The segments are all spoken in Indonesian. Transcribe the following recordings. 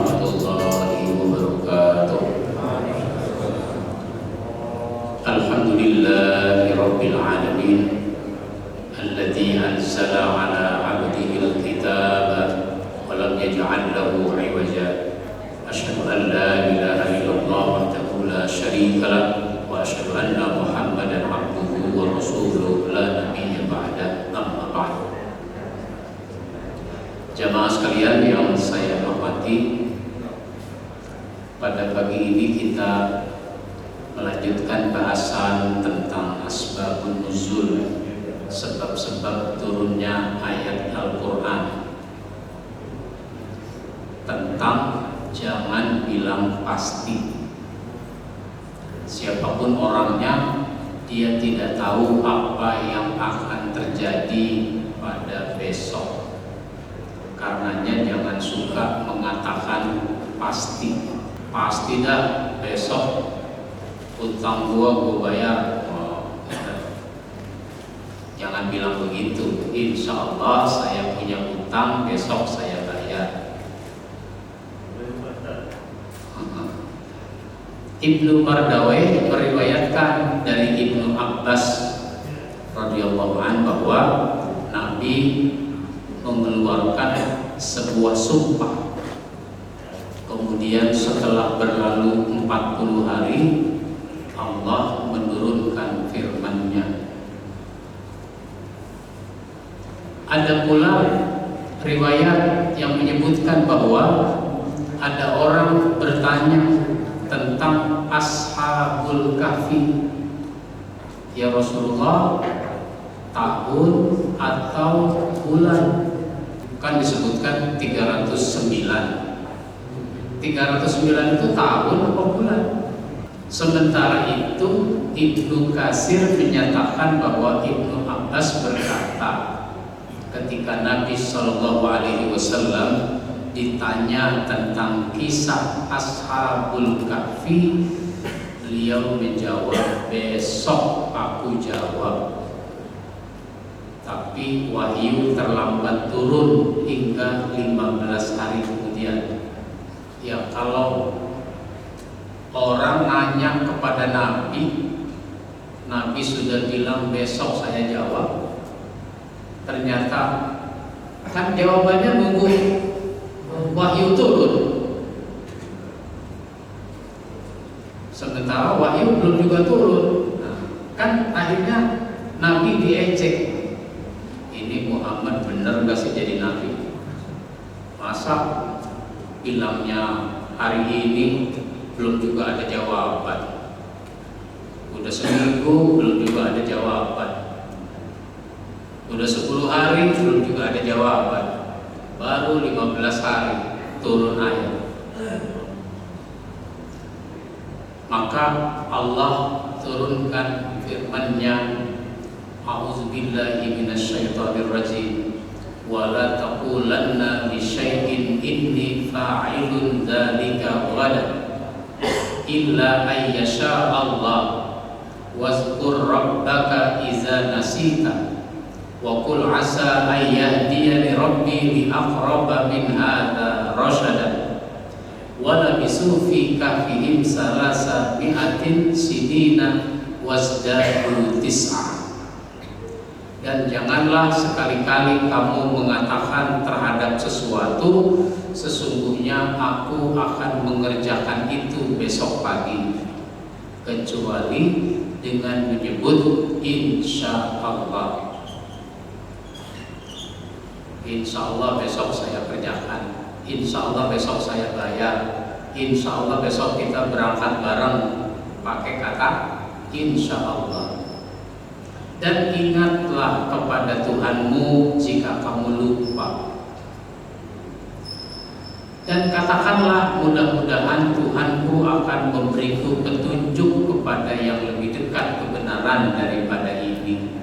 warahmatullahi wabarakatuh. Alhamdulillahi rabbil alamin alladzi anzala ala 'abdihi al-kitaba wa lam yaj'al lahu 'iwaja. Asyhadu an la ilaha illallah wahdahu la syarika lah wa asyhadu anna Muhammadan 'abduhu wa rasuluhu la nabiyya ba'da. Amma ba'd. Jamaah sekalian yang saya hormati, pada pagi ini kita melanjutkan bahasan tentang asbabun nuzul, sebab-sebab turunnya ayat Al-Quran, tentang jangan bilang pasti. Siapapun orangnya, dia tidak tahu apa yang akan terjadi pada besok. Karenanya jangan suka mengatakan pasti. Pasti dah besok utang gua bayar. Jangan bilang begitu. Insya Allah saya punya utang, besok saya bayar. Ibnu Mardawai meriwayatkan dari Ibnu Abbas radhiyallahu anhu bahwa Nabi mengeluarkan sebuah sumpah. Kemudian setelah berlalu 40 hari, Allah menurunkan firman-Nya. Ada pula riwayat yang menyebutkan bahwa ada orang bertanya tentang Ashabul Kahfi. Ya Rasulullah, tahun atau bulan? Kan disebutkan 309. 309 itu tahun atau bulan? Sementara itu Ibnu Katsir menyatakan bahwa Ibnu Abbas berkata, ketika Nabi Shallallahu Alaihi Wasallam ditanya tentang kisah Ashabul Kahfi, beliau menjawab, besok aku jawab. Tapi wahyu terlambat turun hingga 15 hari kemudian. Ya, kalau orang nanya kepada Nabi, Nabi sudah bilang besok saya jawab, ternyata kan jawabannya nunggu wahyu turun. Sementara wahyu belum juga turun. Nah, kan akhirnya Nabi diejek. Ini Muhammad benar gak sih jadi Nabi? Masa bilangnya hari ini belum juga ada jawaban, udah seminggu belum juga ada jawaban, udah 10 hari belum juga ada jawaban, baru 15 hari turun ayat. Maka Allah turunkan firman-Nya, A'udzubillahi minasyaitonir rajim, wa la taqulanna li syai'in inni fa'ilun dzalika ghadan illa ay yasha Allah wazkur rabbaka idza nasita wa qul asa ay yahdiyani rabbi li aqraba min hadza rashadan wa labisu fi kahfihim salasa mi'atin sinina wazdadu tis'a. Dan janganlah sekali-kali kamu mengatakan terhadap sesuatu, sesungguhnya aku akan mengerjakan itu besok pagi, kecuali dengan menyebut insya Allah. Insya Allah besok saya kerjakan, insya Allah besok saya bayar, insya Allah besok kita berangkat bareng, pakai kata insya Allah. Dan ingatlah kepada Tuhanmu jika kamu lupa. Dan katakanlah, mudah-mudahan Tuhanku akan memberiku petunjuk kepada yang lebih dekat kebenaran daripada ini.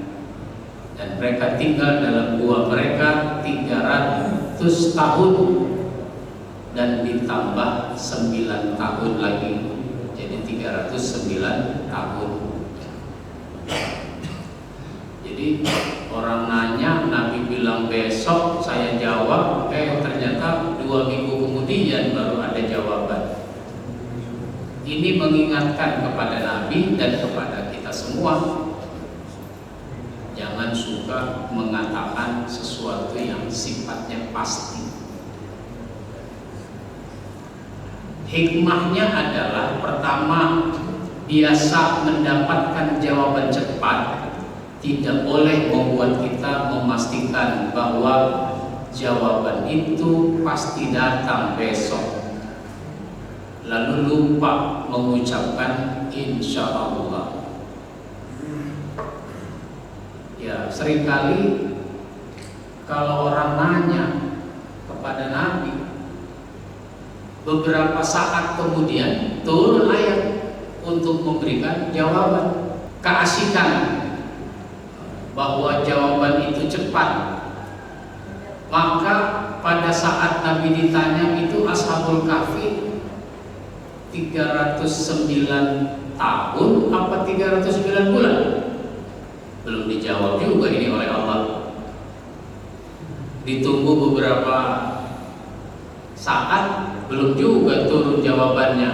Dan mereka tinggal dalam gua mereka 300 tahun dan ditambah 9 tahun lagi, jadi 309 tahun. Jadi orang nanya, Nabi bilang besok, saya jawab, ternyata 2 minggu kemudian baru ada Ini mengingatkan kepada Nabi dan kepada kita semua, jangan suka mengatakan sesuatu yang sifatnya pasti. Hikmahnya adalah, pertama, biasa mendapatkan jawaban cepat tidak boleh membuat kita memastikan bahwa jawaban itu pasti datang besok, lalu lupa mengucapkan insya Allah. Ya, seringkali kalau orang nanya kepada Nabi, beberapa saat kemudian turun ayat untuk memberikan jawaban. Keasikan bahwa jawaban itu cepat. Maka pada saat Nabi ditanya itu Ashabul Kahfi 309 tahun apa 309 bulan? Belum dijawab juga ini oleh Allah. Ditunggu beberapa saat, belum juga turun jawabannya.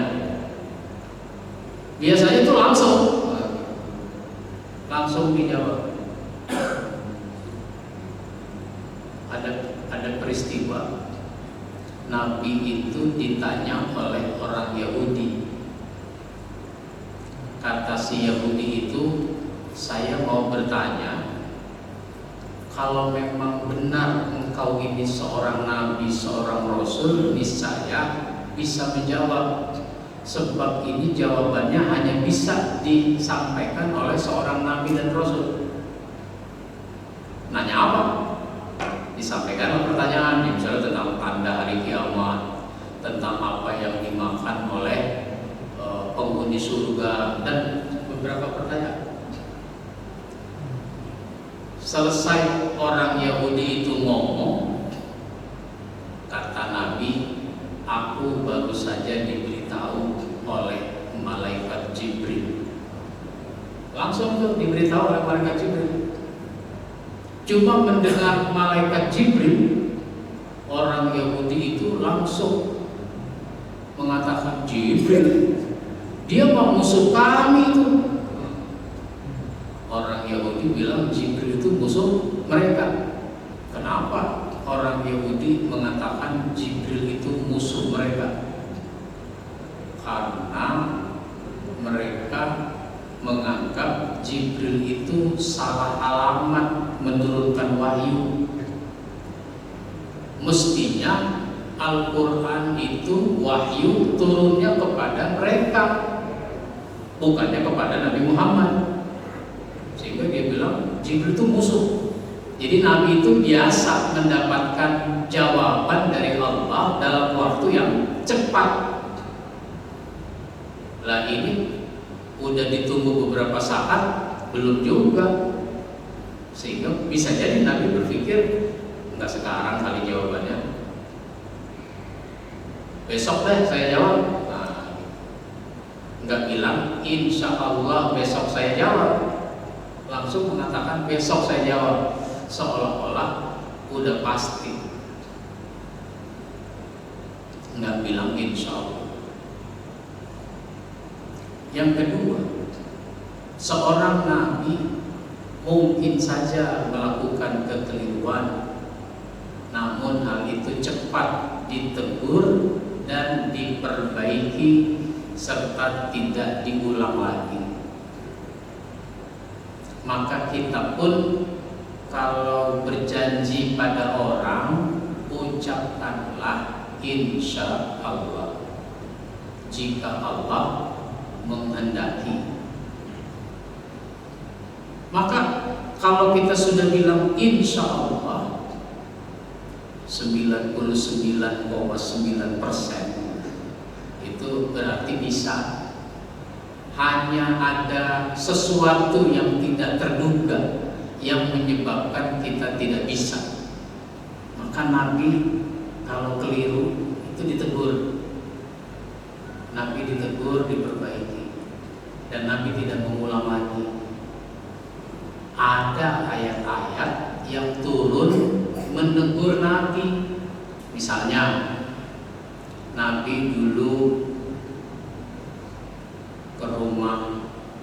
Biasanya itu langsung dijawab. Ada peristiwa Nabi itu ditanya oleh orang Yahudi. Kata si Yahudi itu, saya mau bertanya, kalau memang benar engkau ini seorang nabi, seorang rasul, niscaya bisa menjawab. Sebab ini jawabannya hanya bisa disampaikan oleh seorang nabi dan rasul. Nanya apa? Disampaikan pertanyaan, misalnya tentang tanda hari kiamat, tentang apa yang dimakan oleh penghuni surga, dan beberapa pertanyaan. Selesai orang Yahudi itu ngomong, kata Nabi, aku baru saja diberitahu oleh malaikat Jibril. Langsung tuh diberitahu oleh malaikat Jibril. Cuma mendengar malaikat Jibril, orang Yahudi itu langsung mengatakan, Jibril, dia mau musuh kami itu. Orang Yahudi bilang Jibril itu musuh mereka. Kenapa orang Yahudi mengatakan Jibril itu musuh mereka? Karena mereka menganggap Jibril itu salah alamat menurunkan wahyu. Mestinya Al-Quran itu wahyu turunnya kepada mereka, bukannya kepada Nabi Muhammad. Sehingga dia bilang Jibril itu musuh. Jadi Nabi itu biasa mendapatkan jawaban dari Allah dalam waktu yang cepat. Lah ini udah ditunggu beberapa saat, belum juga. Sehingga bisa jadi Nabi berpikir, enggak sekarang kali jawabannya, besok deh saya jawab. Nah, enggak bilang insya Allah besok saya jawab, langsung mengatakan besok saya jawab, seolah-olah udah pasti. Enggak bilang insya Allah. Yang kedua, seorang nabi mungkin saja melakukan kekeliruan, namun hal itu cepat ditegur dan diperbaiki serta tidak diulang lagi. Maka kita pun kalau berjanji pada orang, ucapkanlah insya Allah, jika Allah menghendaki. Maka kalau kita sudah bilang insya Allah 99,9% itu berarti bisa. Hanya ada sesuatu yang tidak terduga yang menyebabkan kita tidak bisa. Maka Nabi kalau keliru itu ditegur. Nabi ditegur, diperbaiki, dan Nabi tidak mengulang lagi. Ada ayat-ayat yang turun menegur Nabi. Misalnya Nabi dulu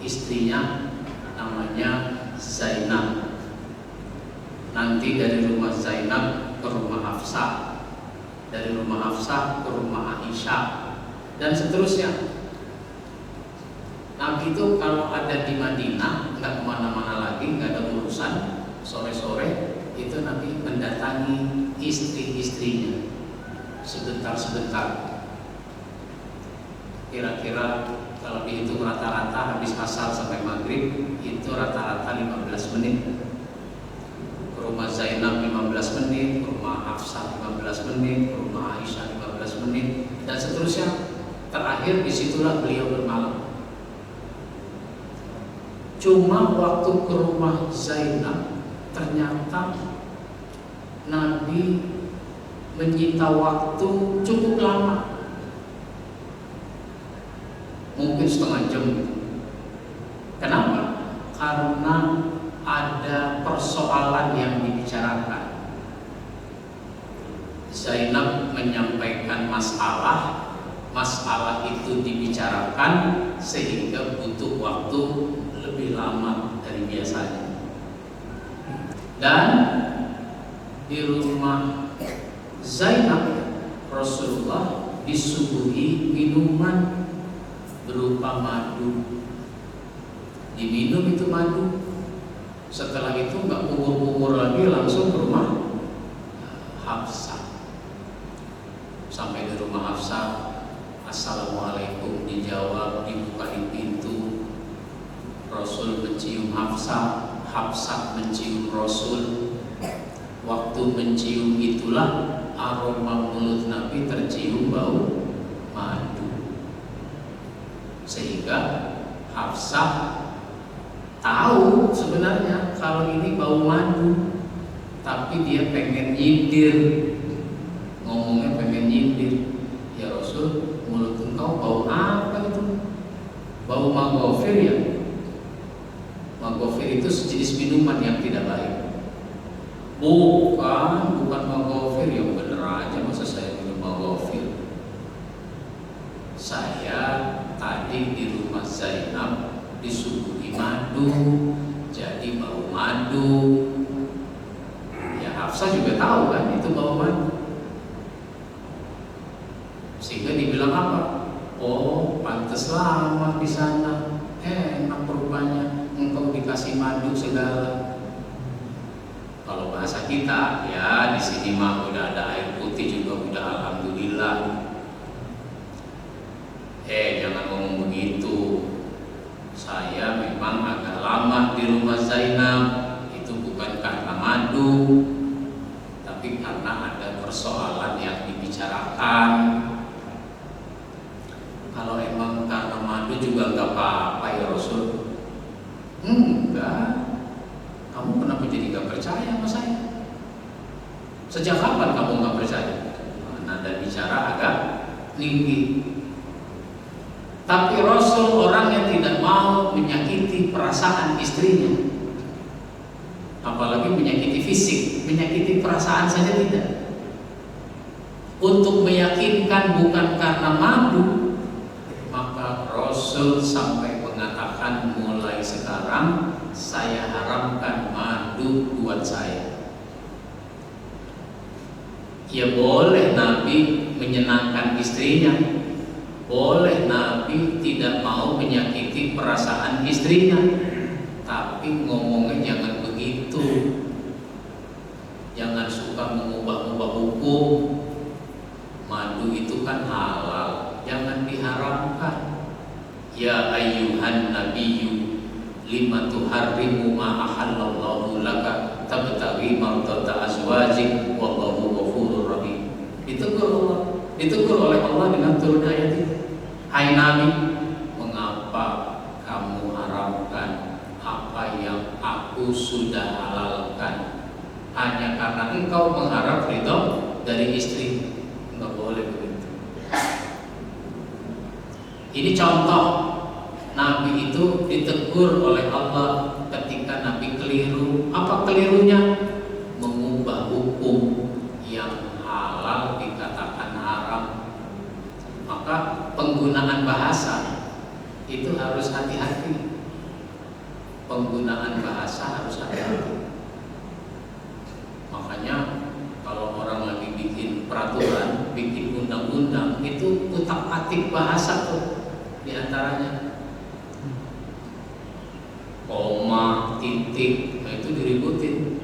istrinya namanya Zainab. Nanti dari rumah Zainab ke rumah Hafsah, dari rumah Hafsah ke rumah Aisyah, dan seterusnya. Nabi itu kalau ada di Madinah, nggak kemana-mana lagi, nggak ada urusan, sore-sore itu Nabi mendatangi istri-istrinya sebentar-sebentar. Kira-kira kalau dihitung rata-rata habis asar sampai maghrib itu rata-rata 15 menit. Ke rumah Zainab 15 menit, ke rumah Hafsah 15 menit, ke rumah Aisyah 15 menit, dan seterusnya. Terakhir disitulah beliau bermalam. Cuma waktu ke rumah Zainab ternyata Nabi menyita waktu cukup lama, mungkin setengah jam. Kenapa? Karena ada persoalan yang dibicarakan. Zainab menyampaikan masalah itu dibicarakan sehingga butuh waktu lebih lama dari biasanya. Dan di rumah Zainab Rasulullah disuguhi minuman berupa madu. Diminum itu madu. Setelah itu nggak kumur-kumur lagi, langsung ke rumah Hafsah. Sampai di rumah Hafsah, assalamualaikum, dijawab, dibukain pintu. Rasul mencium Hafsah, Hafsah mencium Rasul. Waktu mencium itulah aroma mulut Nabi tercium bau madu. Sehingga Hafsah tahu sebenarnya kalau ini bau madu, tapi dia pengen nyindir, ngomongnya pengen nyindir. Ya Rasul, mulut engkau bau apa itu? Bau maghfir ya? Maghfir itu sejenis minuman yang tidak baik. Bukan maghfir, yang bener aja, masa saya minum maghfir. Saya tadi di rumah Zainab disuguhi madu, jadi bau madu. Ya Hafsah juga tahu kan itu bau madu. Sehingga dibilang apa? Oh, pantes lama di sana. Enak rupanya, engkau dikasih madu segala. Kalau bahasa kita, ya di sini mah udah ada air putih juga udah alhamdulillah. Jangan ngomong begitu. Saya memang agak lama di rumah Zainab. Itu bukan karena madu, tapi karena ada persoalan yang dibicarakan. Kalau emang karena madu juga nggak apa-apa ya Rasul. Enggak. Kamu kenapa jadi nggak percaya sama saya? Sejak kapan kamu nggak percaya? Nada bicara agak tinggi. Tapi Rasul orang yang tidak mau menyakiti perasaan istrinya, apalagi menyakiti fisik, menyakiti perasaan saja tidak. Untuk meyakinkan bukan karena madu, maka Rasul sampai mengatakan mulai sekarang saya haramkan madu buat saya. Ya boleh Nabi menyenangkan istrinya, boleh Nabi tidak mau menyakiti perasaan istrinya, tapi ngomongnya jangan begitu. Jangan suka mengubah-ubah hukum. Madu itu kan halal, jangan diharamkan. Ya ayyuhan nabiyyu lima tuharrimu ma ahallallahu laka tabtaghi mardata azwajik wallahu ghafurur rahim. Ditegur oleh Allah dengan turun ayat itu. Hai Nabi, mengapa kamu haramkan apa yang aku sudah halalkan hanya karena engkau mengharap ridho dari istri? Enggak boleh begitu. Ini contoh Nabi itu ditegur oleh Allah ketika Nabi keliru. Apa kelirunya? Mengubah hukum yang halal dikatakan haram. Maka penggunaan bahasa itu harus hati-hati. penggunaan bahasa harus hati-hati. Makanya kalau orang lagi bikin peraturan, bikin undang-undang, itu utak-atik bahasa tuh diantaranya. Koma, titik, nah itu diributin.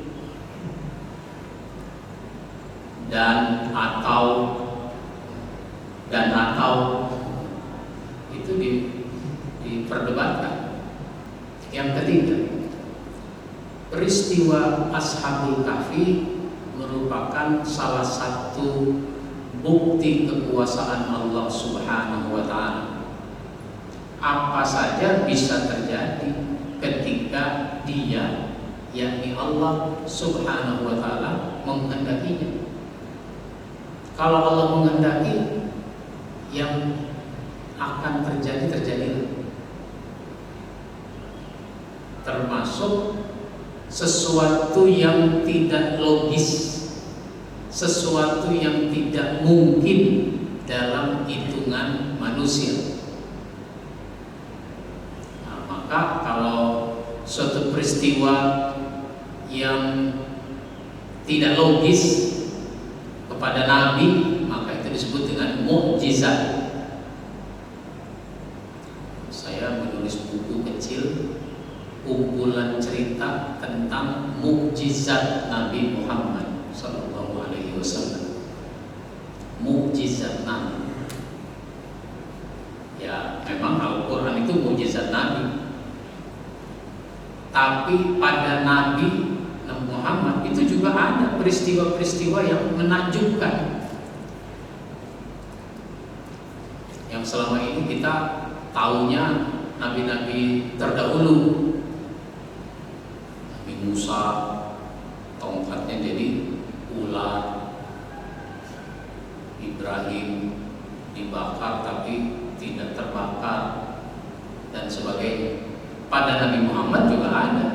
Dan atau itu diperdebatkan. Yang ketiga, peristiwa Ashabul Kahfi merupakan salah satu bukti kekuasaan Allah Subhanahu wa Ta'ala. Apa saja bisa terjadi ketika Dia, yakni Allah Subhanahu wa Ta'ala, menghendakinya. Kalau Allah menghendaki, yang akan terjadi terjadilah. Termasuk sesuatu yang tidak logis, sesuatu yang tidak mungkin dalam hitungan manusia. Nah, maka kalau suatu peristiwa yang tidak logis kepada Nabi, maka itu disebut dengan mukjizat. Saya menulis buku kecil, kumpulan cerita tentang mukjizat Nabi Muhammad Sallallahu Alaihi Wasallam. Mukjizat Nabi. Ya, memang Al-Quran itu mukjizat Nabi. Tapi pada Nabi Muhammad itu juga ada peristiwa-peristiwa yang menakjubkan, yang selama ini kita taunya nabi-nabi terdahulu. Nabi Musa tongkatnya jadi ular, Ibrahim dibakar tapi tidak terbakar, dan sebagainya. Pada Nabi Muhammad juga ada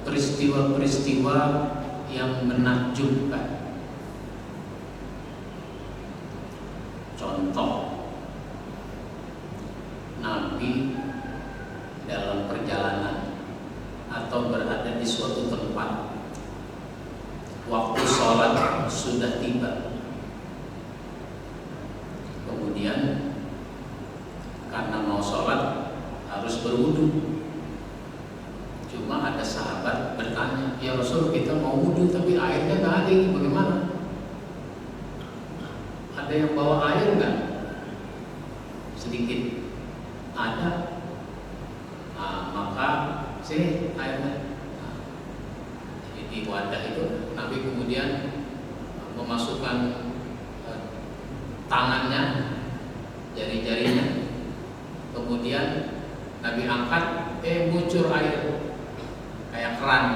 peristiwa-peristiwa yang menakjubkan. Contoh, Nabi dalam perjalanan atau berada di suatu tempat, waktu sholat sudah tiba. Kemudian karena mau sholat harus berwudu. Cuma ada sahabat bertanya, ya Rasul, kita mau wudu tapi airnya nggak ada, ini bagaimana? Ada yang bawa air nggak? Sedikit. Ada. Nah, maka sini airnya. Nah, jadi di wadah itu Nabi kemudian memasukkan tangannya, jari-jarinya, kemudian Nabi angkat, muncul air kayak keran.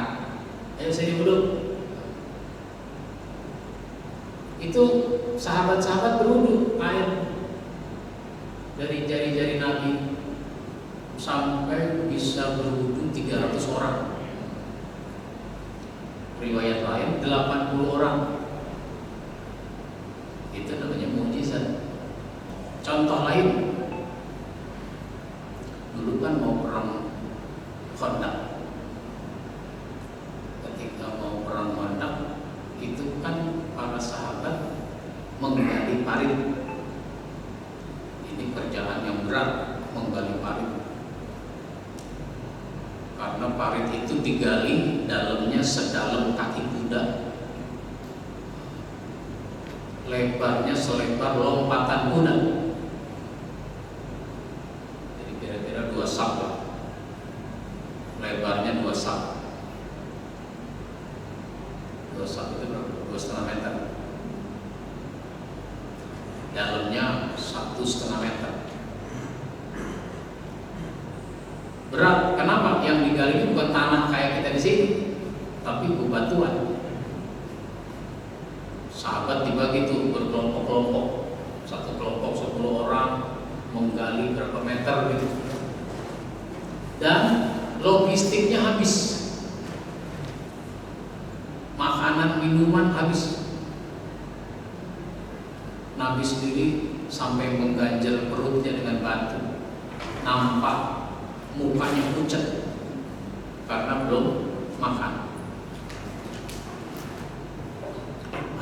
Ayo sini dulu. Itu sahabat-sahabat berwudu, air dari jari-jari Nabi sampai bisa berwudu 300 orang. Riwayat lain 80 orang. Itu namanya mukjizat. Contoh lain, dulu kan mau perang Khandaq. Ketika mau perang Khandaq, itu kan para sahabat menggali parit. Ini kerjaan yang berat, menggali parit. Karena parit itu digali dalamnya sedalam kaki kuda, lebarnya selebar lompatan kuda. Jadi kira-kira 2 sak lah. Lebarnya 2 sak. 2 sak itu berapa? 2,5 meter. Dalamnya 1,5 meter. Berat. Kenapa? Yang digali ini bukan tanah kayak kita di sini, tapi bebatuan. Sahabat dibagi tuh berkelompok-kelompok. Satu kelompok 10 orang menggali berapa meter gitu. Dan logistiknya habis. Makanan, minuman habis. Nabi sendiri sampai mengganjal perutnya dengan batu. Nampak mukanya pucat. karena belum makan.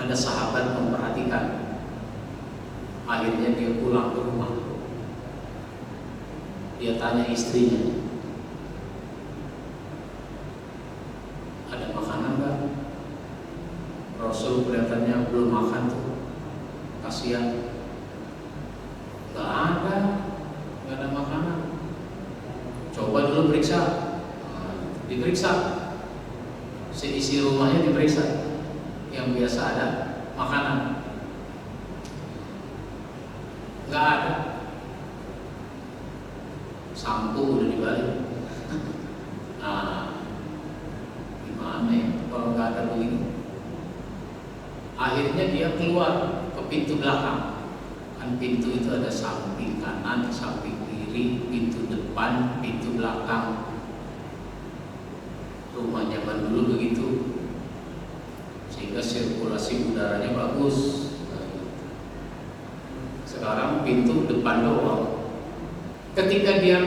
Ada sahabat memperhatikan, akhirnya dia pulang ke rumah. Dia tanya istrinya, ada makanan nggak? Rasul kelihatannya belum makan tuh, kasihan. Nggak ada makanan. Coba dulu periksa. Diperiksa, seisi rumahnya diperiksa, yang biasa ada makanan nggak ada. Sampo udah dibalik. Nah, gimana ya kalau nggak ada begini? Akhirnya dia keluar ke pintu belakang. Kan pintu itu ada samping kanan, samping kiri, pintu depan, pintu belakang. Rumah zaman dulu begitu, sehingga sirkulasi udaranya bagus. Sekarang pintu depan doang. Ketika dia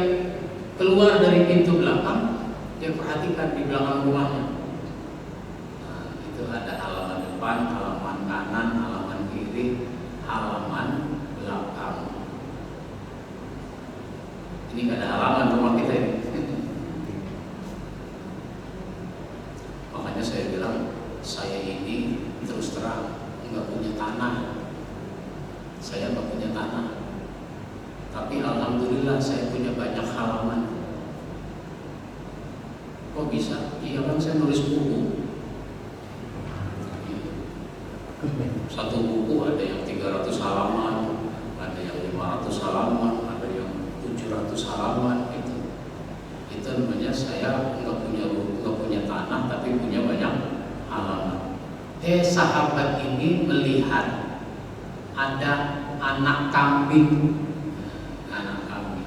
keluar dari pintu belakang, dia perhatikan di belakang rumahnya. Nah, itu ada halaman depan, halaman kanan, halaman kiri, halaman belakang. Ini nggak ada halaman rumah kita ini. Makanya saya bilang, saya ini terus terang nggak punya tanah. Saya nggak punya tanah. Tapi alhamdulillah saya punya banyak halaman. Kok bisa? Iya kan saya nulis buku. Satu buku ada yang 300 halaman, ada yang 500 halaman, ada yang 700 halaman. Itu namanya saya nggak punya tanah, tapi punya banyak halaman. Sahabat ini melihat ada anak kambing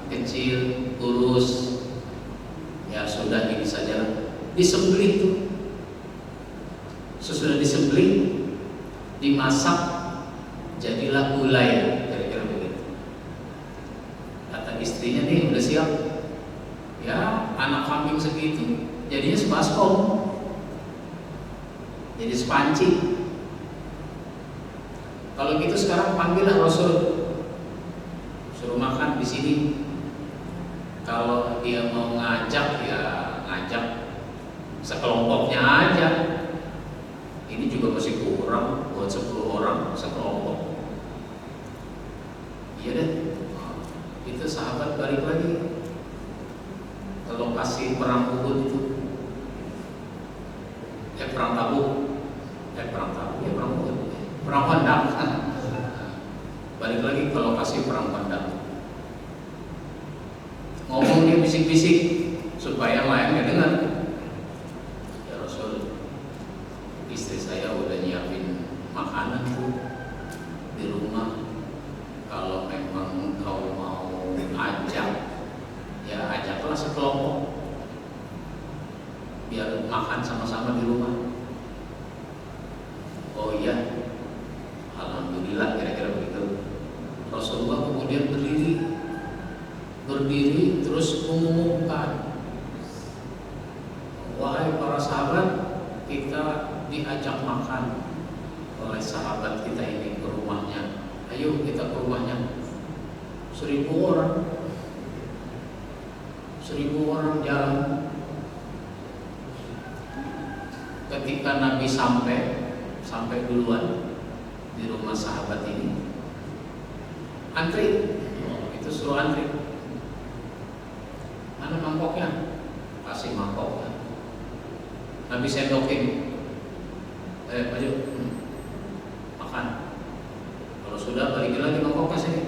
kecil, kurus, ya sudah ini saja, disembelih tuh. Sesudah disembelih, dimasak, jadilah gulai, kira-kira begitu. Kata istrinya, nih udah siap. Ya, anak kambing segitu, jadinya sebaskom, jadi sepanci. Kalau gitu sekarang panggillah Rasul, suruh makan di sini. Kalau dia mau ngajak, ya ngajak sekelompoknya aja. Ini juga masih kurang buat 10 orang sekelompok. Iya deh. Itu sahabat balik lagi ke lokasi perang Uhud itu. Perang Tabuk. Perang Uhud. Perang Khandaq. Balik lagi ke lokasi perang Khandaq. Ngomong dia bisik-bisik supaya yang lain nggak dengar. Ya Rasul, istri saya udah nyiapin makanan tuh di rumah. Kalau memang engkau mau ajak, ya ajaklah sekelompok biar makan sama-sama di rumah. Oh iya, alhamdulillah, kira-kira begitu. Rasulullah kemudian berdiri terus mengumumkan, wahai para sahabat, kita diajak makan oleh sahabat kita ini ke rumahnya. Ayo kita ke rumahnya. 1000 orang jalan. Ketika Nabi sampai duluan di rumah sahabat ini, antri. Itu suruh antri. Mana mangkoknya? Kasih mangkoknya. Nabi sendokin. Maju. Makan. Kalau sudah balikin lagi mangkoknya sini.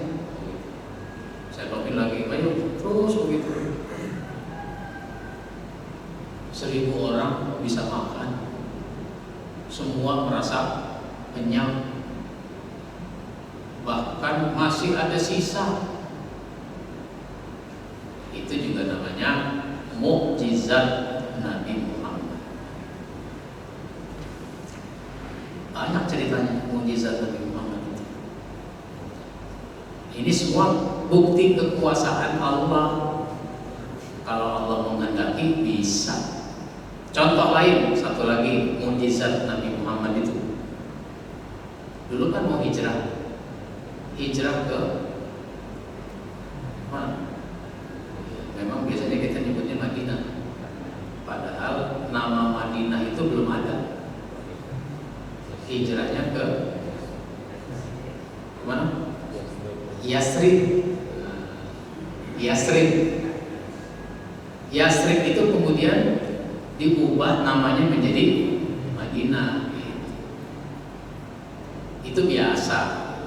Sendokin lagi. Maju. Terus begitu. 1000 orang bisa makan. Semua merasa kenyang. Bahkan masih ada sisa. Itu juga namanya mukjizat Nabi Muhammad. Banyak ceritanya mukjizat Nabi Muhammad itu. Ini semua bukti kekuasaan Allah. Kalau Allah menghendaki bisa. Contoh lain, satu lagi mukjizat Nabi Muhammad itu. Dulu kan mau hijrah ke mana? Memang biasanya kita nyebutnya Madinah. Padahal nama Madinah itu belum ada. Hijrahnya ke mana? Yasrib. Yasrib itu kemudian diubah namanya menjadi Madinah. Itu biasa,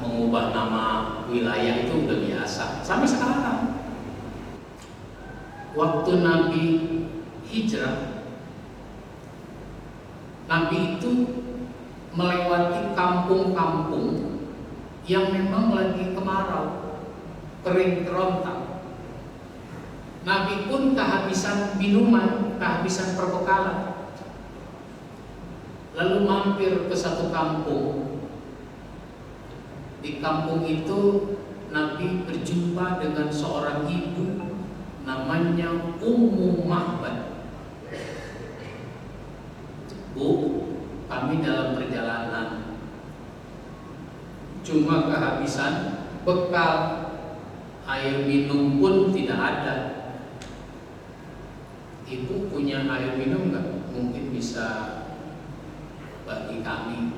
mengubah nama wilayah itu udah biasa sampai sekarang. Waktu Nabi hijrah, Nabi itu melewati kampung-kampung yang memang lagi kemarau, kering kerontang. Nabi pun kehabisan minuman, kehabisan perbekalan. Lalu mampir ke satu kampung. Di kampung itu Nabi berjumpa dengan seorang ibu namanya Ummu Mahbad. Bu, kami dalam perjalanan cuma kehabisan bekal, air minum pun tidak ada. Ibu punya air minum nggak? Mungkin bisa bagi kami.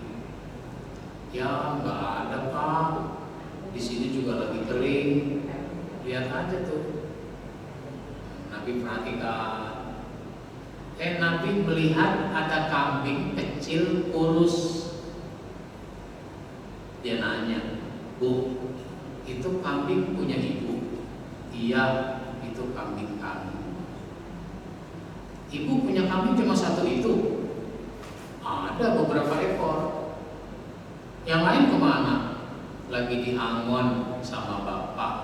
Ya nggak ada Pak. Di sini juga lagi kering. Lihat aja tuh. Nabi perhatikan. Nabi melihat ada kambing kecil kurus. Dia nanya, Bu, itu kambing punya ibu? Iya, itu kambing kami. Ibu punya kambing cuma satu itu? Ada beberapa ekor. Yang lain kemana? Lagi diangon sama bapak.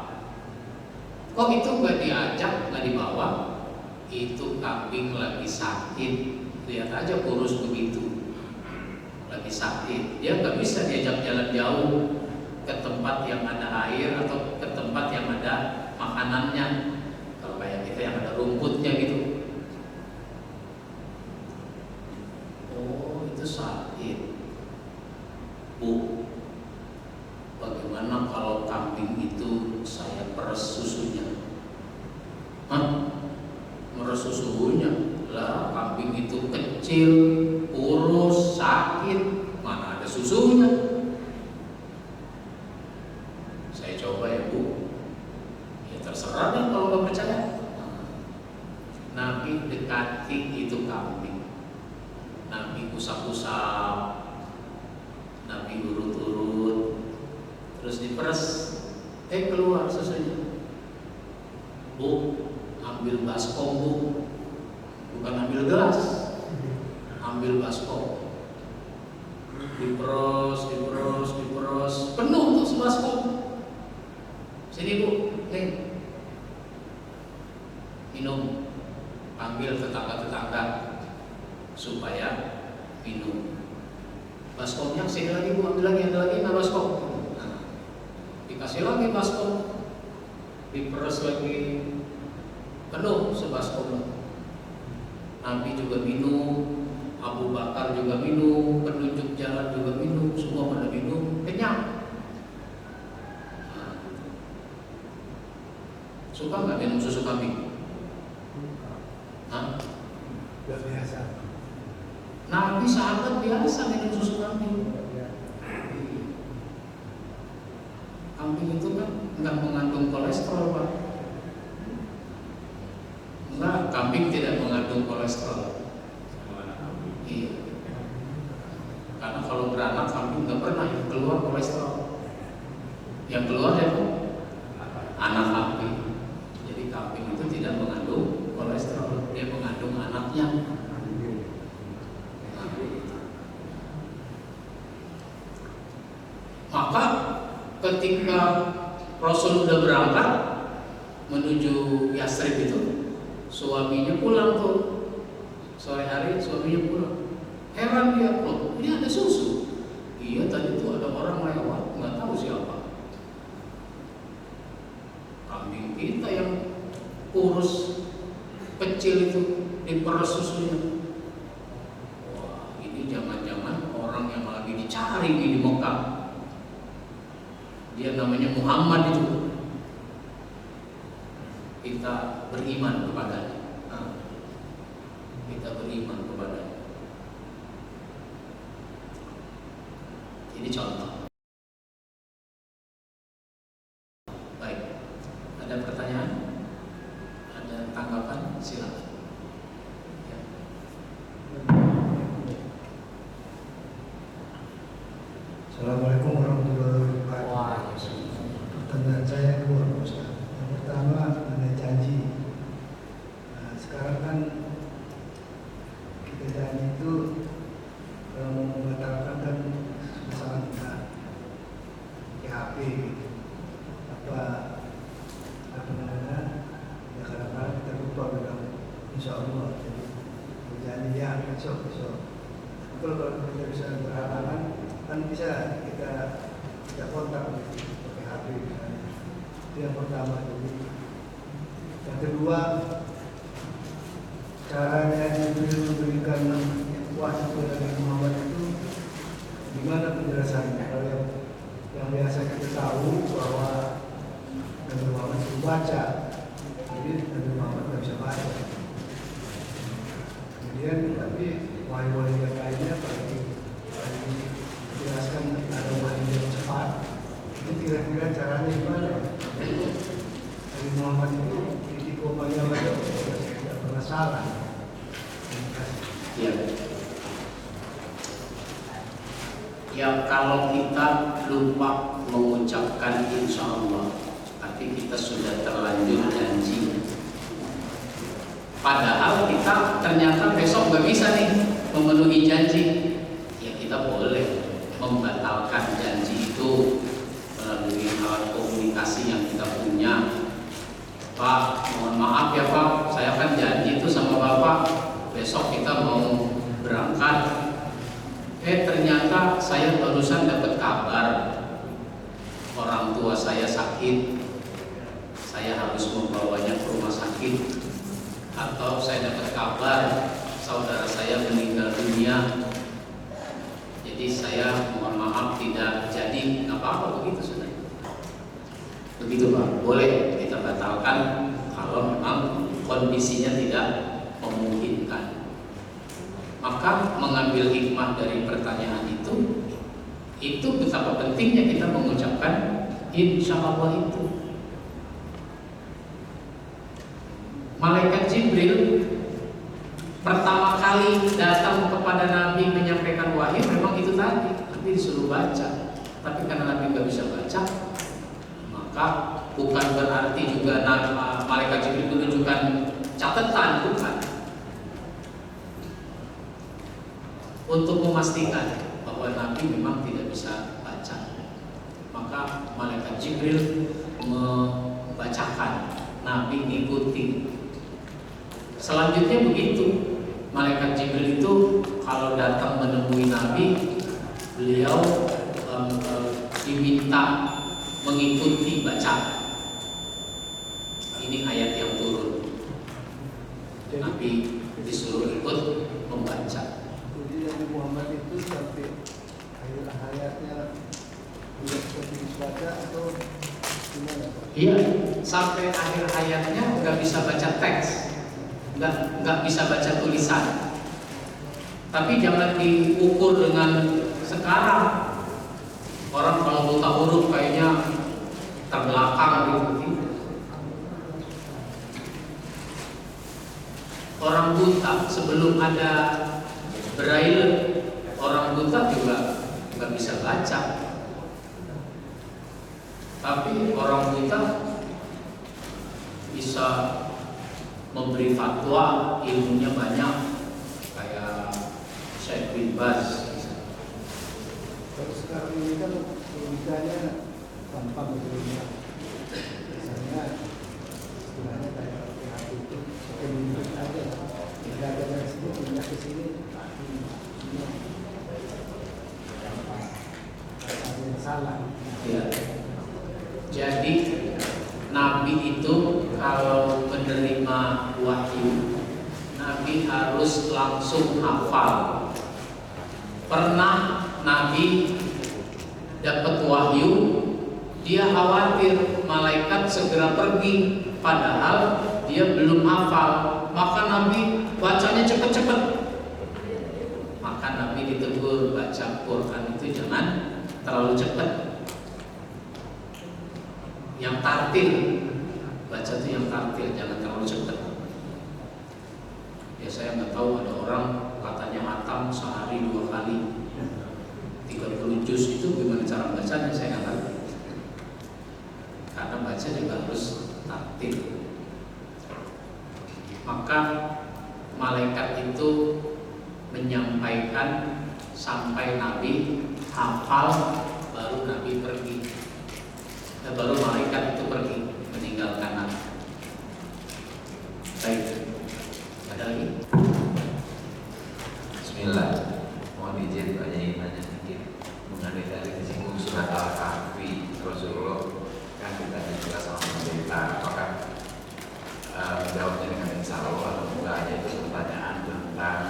Kok itu nggak diajak, nggak dibawa? Itu kambing lagi sakit. Lihat aja kurus begitu. Lagi sakit. Dia nggak bisa diajak jalan jauh ke tempat yang ada air atau ke tempat yang ada makanannya. Kalau kayak kita yang ada rumputnya gitu. Oh, itu sakit. Bu, bagaimana kalau kambing itu saya peres susunya? Hah? Meres susunya? Lah, kambing itu kecil, kurus, sakit, mana ada susunya? Saya coba ya Bu. Ya terserah deh kalau nggak percaya. Nabi dekati itu kambing. Nabi usap-usap, Nabi urut-urut, terus diperes, keluar susunya. Bu, ambil baskom Bu, bukan ambil gelas, ambil baskom. Diperes, penuh tuh sebaskom. Sini Bu, minum. Ambil tetangga-tetangga supaya minum. Baskomnya sini lagi Bu, ambil lagi, ada lagi nggak baskom? Nah, dikasih lagi baskom, diperes lagi, penuh sebaskom. Nabi juga minum, Abu Bakar juga minum, penunjuk jalan juga minum, semua pada minum, kenyang. Nah, suka nggak minum susu kambing? Hah? Gak biasa. Nabi sahabat biasa minum susu kambing. Kambing itu kan nggak mengandung kolesterol Pak. Enggak, kambing tidak mengandung kolesterol. Iya. Karena kalau beranak kambing nggak pernah keluar kolesterol. Yang keluar ya Pak, anak kambing. Jadi kambing itu tidak mengandung kolesterol, dia mengandung anaknya. Maka ketika Rasul sudah berangkat menuju Yasrib itu, suaminya pulang tuh. Sore hari suaminya pulang. Heran dia, loh ini ada susu. Iya tadi tuh ada orang lewat, nggak tahu siapa. Kambing kita yang kurus kecil itu diperes susunya. Mekah. Dia namanya Muhammad itu. Kita beriman kepadanya. Kita beriman kepadanya. Ini contoh. Baik. Ada pertanyaan? Ada tanggapan? Silakan. Ya. Assalamualaikum warahmatullahi wabarakatuh. Pertanyaan saya dua, Ustaz. Yang pertama mengenai janji. Nah, sekarang kan kita janji itu kalau mau membatalkan kan misalnya kita PHP gitu. Apa namanya? Ya kadang-kadang kita lupa bilang insya Allah. Jadi berjanji ya besok. Kalau kita bisa berhalangan kan bisa kita kontak pakai HP misalnya. Itu yang pertama. Jadi yang kedua, caranya Jibril memberikan wahyu kepada Nabi Muhammad itu gimana penjelasannya? Kalau yang biasa kita tahu bahwa Nabi Muhammad itu baca, jadi Nabi Muhammad tidak bisa baca. Kemudian tapi wahyu-wahyu yang lainnya apalagi jelaskan ada wahyu yang cepat. Itu kira-kira caranya gimana? Nabi Muhammad itu titik komanya tidak pernah salah. Ya. Ya, kalau kita lupa mengucapkan insya Allah, tapi kita sudah terlanjur janji. Padahal kita ternyata besok nggak bisa nih memenuhi janji. Ya kita boleh membatalkan janji itu melalui alat komunikasi yang kita punya. Pak, mohon maaf ya Pak, saya kan janji itu sama Bapak, besok kita mau berangkat. Ternyata saya barusan dapat kabar orang tua saya sakit, saya harus membawanya ke rumah sakit. Atau saya dapat kabar saudara saya meninggal dunia, jadi saya mohon maaf tidak jadi. Nggak apa-apa begitu sudah. Begitu Pak, boleh kita batalkan kalau memang kondisinya tidak memungkinkan. Maka mengambil hikmah dari pertanyaan itu betapa pentingnya kita mengucapkan insya Allah itu. Malaikat Jibril pertama kali datang kepada Nabi menyampaikan wahyu memang itu tadi, Nabi disuruh baca. Tapi karena Nabi nggak bisa baca, maka bukan berarti juga malaikat Jibril menunjukkan catatan, bukan. Untuk memastikan bahwa Nabi memang tidak bisa baca, maka malaikat Jibril membacakan, Nabi ngikuti. Selanjutnya begitu, malaikat Jibril itu kalau datang menemui Nabi, beliau diminta mengikuti bacaan. Ini ayat yang turun, Nabi disuruh ikut membaca. Jadi Nabi Muhammad itu sampai akhir hayatnya tidak seperti baca atau gimana Pak? Iya, sampai akhir hayatnya nggak bisa baca teks, nggak bisa baca tulisan. Tapi jangan diukur dengan sekarang. Orang kalau buta huruf kayaknya terbelakang gitu. Orang buta sebelum ada Braille, orang buta juga nggak bisa baca. Tapi orang buta bisa memberi fatwa, ilmunya banyak, kayak Syekh bin Baz. Kalau sekarang ini kan logikanya gampang betulnya. Misalnya istilahnya kayak PHP itu sepenuhnya aja. Tidak ada dari sini pindah ke sini. Gampang. Ada yang salah. Ya. Jadi Nabi itu kalau menerima wahyu, Nabi harus langsung hafal. Pernah Nabi dapat wahyu, dia khawatir malaikat segera pergi, padahal dia belum hafal. Maka Nabi bacanya cepat-cepat. Maka Nabi ditegur, baca Quran itu jangan terlalu cepat. Yang tartil, baca itu yang tartil, jangan terlalu cepat. Ya saya nggak tahu, ada orang katanya hatam sehari 2 kali 30 juz, itu gimana cara bacanya saya nggak tahu. Karena baca juga harus tartil. Maka malaikat itu menyampaikan sampai Nabi hafal, baru Nabi pergi. Dan baru malaikat itu pergi meninggalkan Nabi. Baik, ada lagi? Bismillah. Mohon izin tanya sedikit mengenai dari disinggung surat Al-Kahfi. Rasulullah kan kita juga sama pemerintah, apakah menjawabnya dengan insya Allah atau enggaknya itu pertanyaan tentang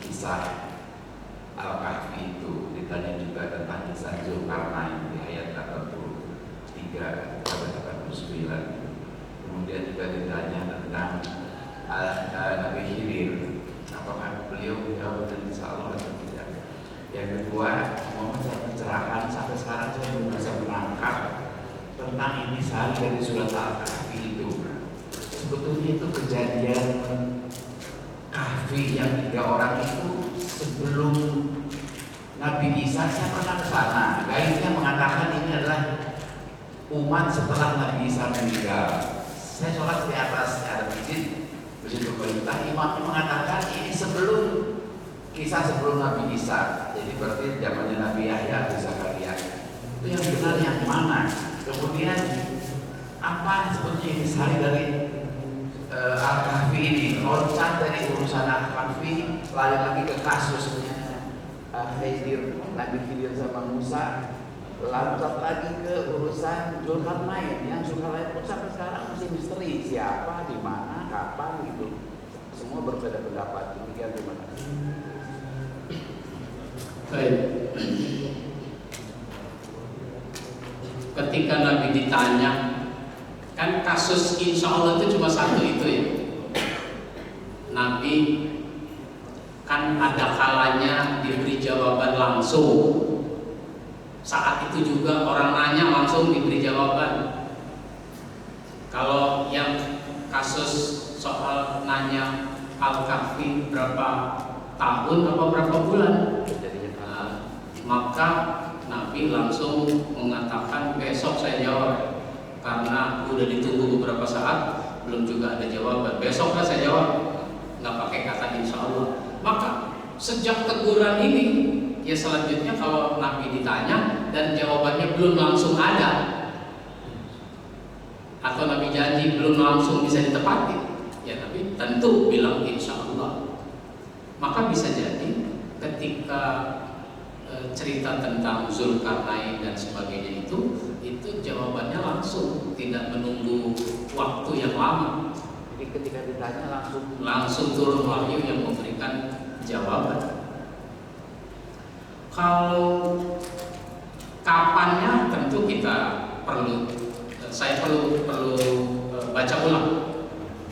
kisah Al-Kahfi itu. Ditanya juga tentang kisah Zulkarnain di ayat 83 sampai 89. Kemudian juga ditanya tentang Nabi Khidir, apakah beliau menjawab dan insya Allah atau tidak. Yang kedua, mohon saya pencerahan, sampai sekarang saya belum bisa menangkap tentang intisari dari surat Al-Kahfi itu. Sebetulnya itu kejadian kahfi yang 3 orang itu sebelum Nabi Isa. Saya pernah ke sana. Gaibnya mengatakan ini adalah umat setelah Nabi Isa meninggal. Saya sholat di atas ada masjid, begitu perintah imamnya mengatakan ini sebelum kisah sebelum Nabi Isa. Jadi berarti zamannya Nabi Yahya atau Zakaria. Itu yang benar yang mana? Kemudian apa sebetulnya intisari dari Al-Kahfi ini? Loncat dari urusan Al-Kahfi lari lagi ke kasusnya Khidir, Nabi Khidir sama Musa, loncat lagi ke urusan Zulkarnain. Yang Zulkarnain pun sampai sekarang masih misteri, siapa, di mana, kapan gitu. Semua berbeda pendapat. Demikian, terima kasih. Baik. Ketika Nabi ditanya, kan kasus insya Allah itu cuma satu itu ya. Nabi kan ada kalanya diberi jawaban langsung. Saat itu juga orang nanya langsung diberi jawaban. Kalau yang kasus soal nanya Al-Kahfi berapa tahun atau berapa bulan, maka Nabi langsung mengatakan besok saya jawab. Karena udah ditunggu beberapa saat belum juga ada jawaban. Besoklah saya jawab, nggak pakai kata insya Allah. Maka sejak teguran ini, ya selanjutnya kalau Nabi ditanya dan jawabannya belum langsung ada, atau Nabi janji belum langsung bisa ditepati, ya Nabi tentu bilang insya Allah. Maka bisa jadi ketika cerita tentang Zulkarnain dan sebagainya itu jawabannya langsung, tidak menunggu waktu yang lama. Jadi ketika ditanya langsung turun wahyu yang memberikan jawaban. Kalau kapannya tentu saya perlu baca ulang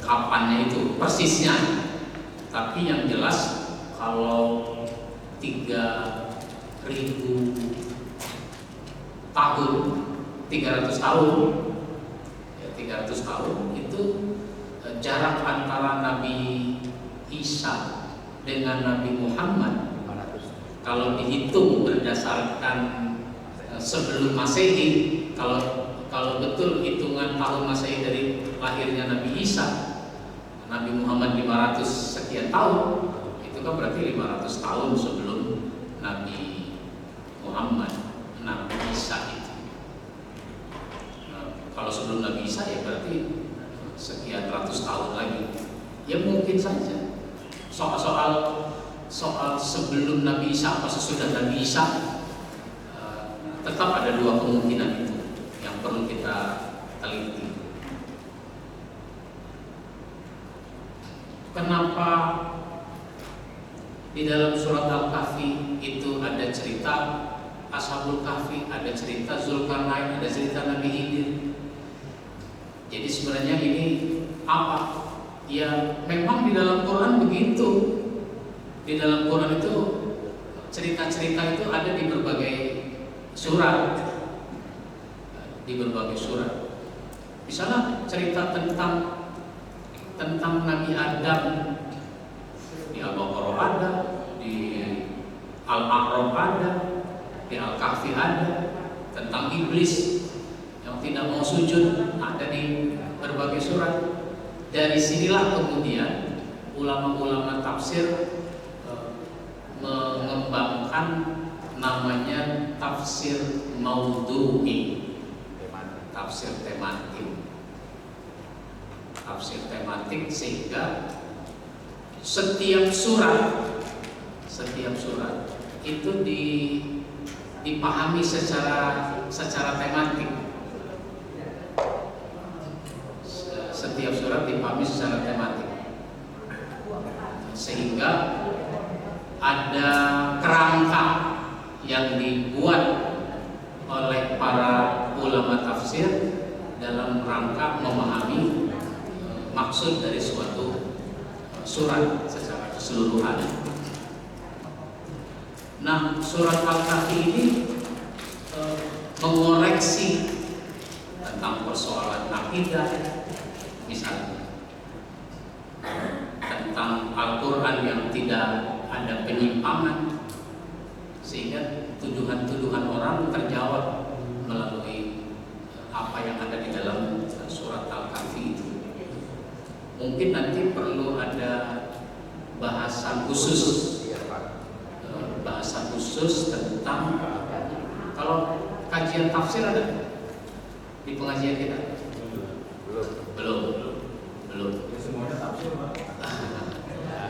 kapannya itu persisnya. Tapi yang jelas kalau 3.000 tahun, 300 tahun, ya 300 tahun itu jarak antara Nabi Isa dengan Nabi Muhammad. Kalau dihitung berdasarkan sebelum Masehi, kalau betul hitungan tahun Masehi dari lahirnya Nabi Isa, Nabi Muhammad 500 sekian tahun, itu kan berarti 500 tahun sebelum Nabi Muhammad, Nabi Isa itu. Kalau sebelum Nabi Isa ya berarti sekian ratus tahun lagi. Ya mungkin saja soal sebelum Nabi Isa apa sesudah Nabi Isa, tetap ada 2 kemungkinan itu yang perlu kita teliti. Kenapa di dalam surat Al-Kahfi itu ada cerita Ashabul Kahfi, ada cerita Zulkarnain, ada cerita Nabi Khidir. Jadi sebenarnya ini apa? Ya memang di dalam Quran begitu. Di dalam Quran itu cerita-cerita itu ada di berbagai surat. Di berbagai surat. Misalnya cerita tentang Nabi Adam di Al-Baqarah ada, di Al-A'raf ada, di Al-Kahfi ada, tentang iblis yang tidak mau sujud ada di berbagai surat. Dari sinilah kemudian ulama-ulama tafsir mengembangkan namanya tafsir maudhu'i, tafsir tematik. Tafsir tematik sehingga setiap surat itu dipahami secara tematik. Setiap surat dipahami secara tematik, sehingga ada kerangka yang dibuat oleh para ulama tafsir dalam rangka memahami maksud dari suatu surat secara keseluruhan. Nah, surat Al-Kahfi ini mengoreksi tentang persoalan akidah, misalnya tentang Al-Quran yang tidak ada penyimpangan, sehingga tuduhan-tuduhan orang terjawab melalui apa yang ada di dalam surat Al-Kahfi itu. Mungkin nanti perlu ada bahasan khusus tentang, kalau kajian tafsir ada di pengajian kita? Belum. Semuanya tafsir, Pak.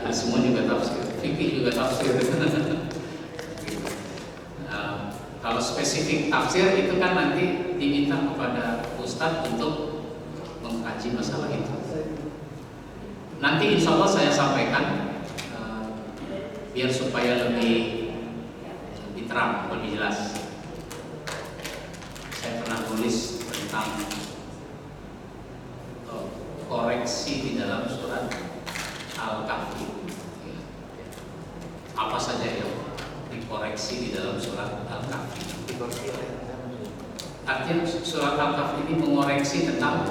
Semua juga tafsir, fikih juga tafsir. Kalau spesifik tafsir itu kan nanti diminta kepada ustadz untuk mengkaji masalah itu. Nanti insya Allah saya sampaikan biar supaya lebih terang, lebih jelas. Saya pernah tulis tentang koreksi di dalam surat Al-Kahfi. Apa saja yang dikoreksi di dalam surat Al-Kahfi? Artinya surat Al-Kahfi ini mengoreksi tentang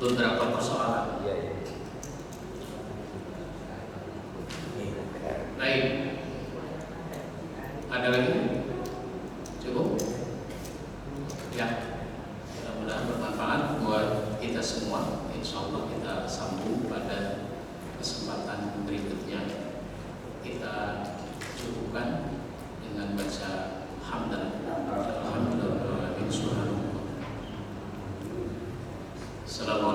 beberapa persoalan. Baik. Ada lagi? Cukup? Ya. Mudah-mudahan bermanfaat buat kita semua. Insya Allah kita sambung pada kesempatan berikutnya. Kita cukupkan dengan baca hamdan. Alhamdulillah. Assalamualaikum.